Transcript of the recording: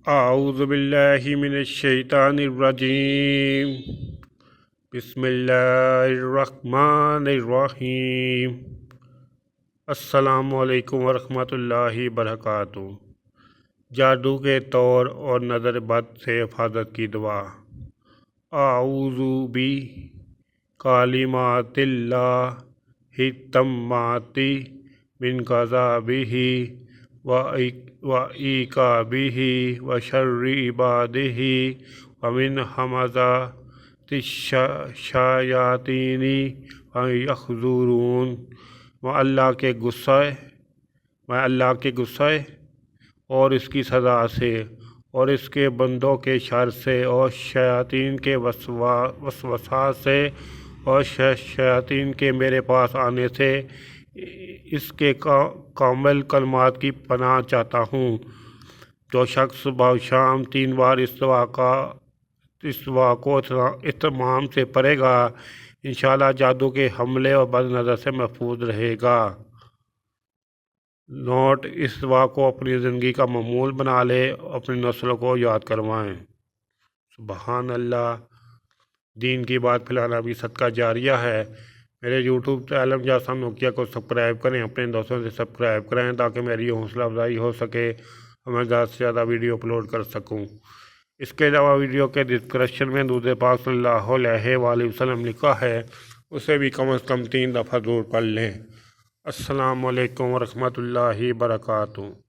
اعوذ باللہ من الشیطان الرجیم بسم اللہ الرحمن الرحیم۔ السلام علیکم ورحمۃ اللہ وبرکاتہ۔ جادو کے طور اور نظر بد سے حفاظت کی دعا۔ اعوذ بکلمات اللہ التامات من غضبہ وعقابہ وشر عبادہ ومن ہمزات الشیاطین یحضرون۔ میں اللہ کے غصے اور اس کی سزا سے اور اس کے بندوں کے شر سے اور شیاطین کے وسوسہ سے اور شیاطین کے میرے پاس آنے سے اس کے کامل کلمات کی پناہ چاہتا ہوں۔ جو شخص صبح و شام 3 بار اس دعا کو اہتمام سے پڑھے گا انشاءاللہ جادو کے حملے اور بد نظر سے محفوظ رہے گا۔ نوٹ: اس دعا کو اپنی زندگی کا معمول بنا لے اور اپنی نسلوں کو یاد کروائیں۔ سبحان اللہ۔ دین کی بات پھیلانا بھی صدقہ جاریہ ہے۔ میرے یوٹیوب چینل جاسم نوکیا کو سبسکرائب کریں، اپنے دوستوں سے سبسکرائب کریں تاکہ میری حوصلہ افزائی ہو سکے اور میں زیادہ سے زیادہ ویڈیو اپلوڈ کر سکوں۔ اس کے علاوہ ویڈیو کے ڈسکرپشن میں درود پاک صلی اللہ علیہ وآلہ وسلم لکھا ہے، اسے بھی کم از کم 3 دفعہ ضرور پڑھ لیں۔ السلام علیکم ورحمۃ اللہ وبرکاتہ۔